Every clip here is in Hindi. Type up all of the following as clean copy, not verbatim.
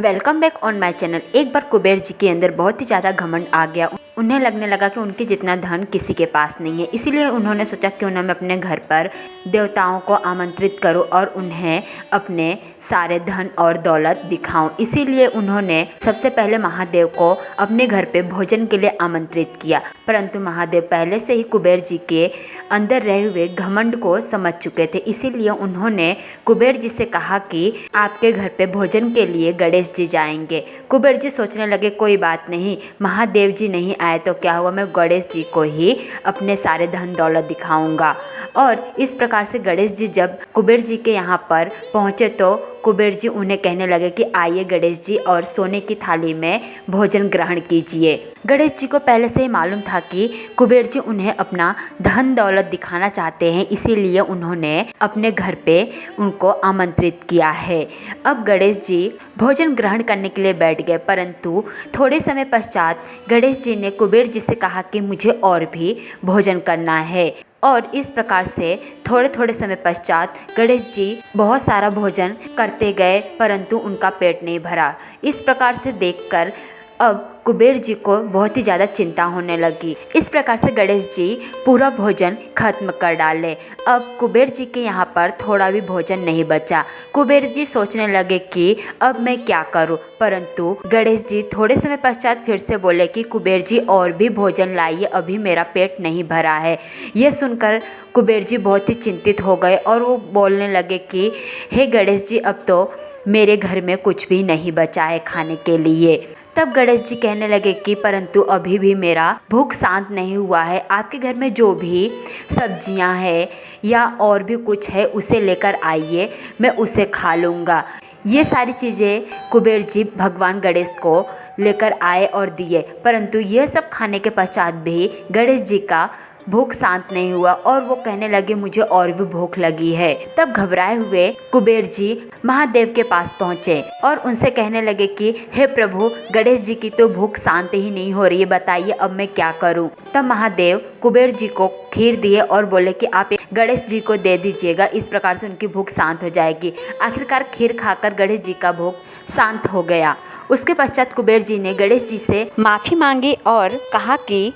Welcome back on my channel. एक बार कुबेर जी के अंदर बहुत ही ज़्यादा घमंड आ गया। उन्हें लगने लगा कि उनके जितना धन किसी के पास नहीं है। इसीलिए उन्होंने सोचा क्यों ना मैं अपने घर पर देवताओं को आमंत्रित करूं और उन्हें अपने सारे धन और दौलत दिखाऊं। इसीलिए उन्होंने सबसे पहले महादेव को अपने घर पे भोजन के लिए आमंत्रित किया। परंतु महादेव पहले से ही कुबेर जी के अंदर रहे हुए घमंड को समझ चुके थे। इसीलिए उन्होंने कुबेर जी से कहा कि आपके घर पे भोजन के लिए गणेश जी जाएंगे। कुबेर जी सोचने लगे कोई बात नहीं, महादेव जी नहीं आए तो क्या हुआ, मैं गणेश जी को ही अपने सारे धन दौलत दिखाऊंगा। और इस प्रकार से गणेश जी जब कुबेर जी के यहाँ पर पहुँचे तो कुबेर जी उन्हें कहने लगे कि आइए गणेश जी और सोने की थाली में भोजन ग्रहण कीजिए। गणेश जी को पहले से ही मालूम था कि कुबेर जी उन्हें अपना धन दौलत दिखाना चाहते हैं, इसीलिए उन्होंने अपने घर पे उनको आमंत्रित किया है। अब गणेश जी भोजन ग्रहण करने के लिए बैठ गए, परंतु थोड़े समय पश्चात गणेश जी ने कुबेर जी से कहा कि मुझे और भी भोजन करना है। और इस प्रकार से थोड़े थोड़े समय पश्चात गणेश जी बहुत सारा भोजन करते गए, परंतु उनका पेट नहीं भरा। इस प्रकार से देखकर अब कुबेर जी को बहुत ही ज़्यादा चिंता होने लगी। इस प्रकार से गणेश जी पूरा भोजन खत्म कर डाले। अब कुबेर जी के यहाँ पर थोड़ा भी भोजन नहीं बचा। कुबेर जी सोचने लगे कि अब मैं क्या करूँ, परंतु गणेश जी थोड़े समय पश्चात फिर से बोले कि कुबेर जी और भी भोजन लाइए, अभी मेरा पेट नहीं भरा है। ये सुनकर कुबेर जी बहुत ही चिंतित हो गए और वो बोलने लगे कि हे गणेश जी, अब तो मेरे घर में कुछ भी नहीं बचा है खाने के लिए। तब गणेश जी कहने लगे कि परंतु अभी भी मेरा भूख शांत नहीं हुआ है। आपके घर में जो भी सब्जियां हैं या और भी कुछ है उसे लेकर आइए, मैं उसे खा लूँगा। ये सारी चीज़ें कुबेर जी भगवान गणेश को लेकर आए और दिए, परंतु यह सब खाने के पश्चात भी गणेश जी का भूख शांत नहीं हुआ और वो कहने लगे मुझे और भी भूख लगी है। तब घबराए हुए कुबेर जी महादेव के पास पहुँचे और उनसे कहने लगे कि हे प्रभु, गणेश जी की तो भूख शांत ही नहीं हो रही है, बताइए अब मैं क्या करूं। तब महादेव कुबेर जी को खीर दिए और बोले कि आप गणेश जी को दे दीजिएगा, इस प्रकार से उनकी भूख शांत हो जाएगी। आखिरकार खीर खाकर गणेश जी का भूख शांत हो गया। उसके पश्चात कुबेर जी ने गणेश जी से माफ़ी मांगी और कहा कि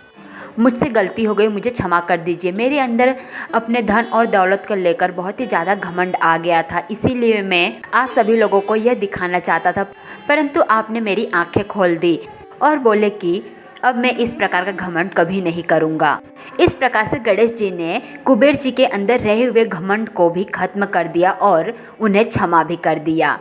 मुझसे गलती हो गई, मुझे क्षमा कर दीजिए। मेरे अंदर अपने धन और दौलत को लेकर बहुत ही ज़्यादा घमंड आ गया था, इसीलिए मैं आप सभी लोगों को यह दिखाना चाहता था, परंतु आपने मेरी आंखें खोल दी और बोले कि अब मैं इस प्रकार का घमंड कभी नहीं करूँगा। इस प्रकार से गणेश जी ने कुबेर जी के अंदर रहे हुए घमंड को भी खत्म कर दिया और उन्हें क्षमा भी कर दिया।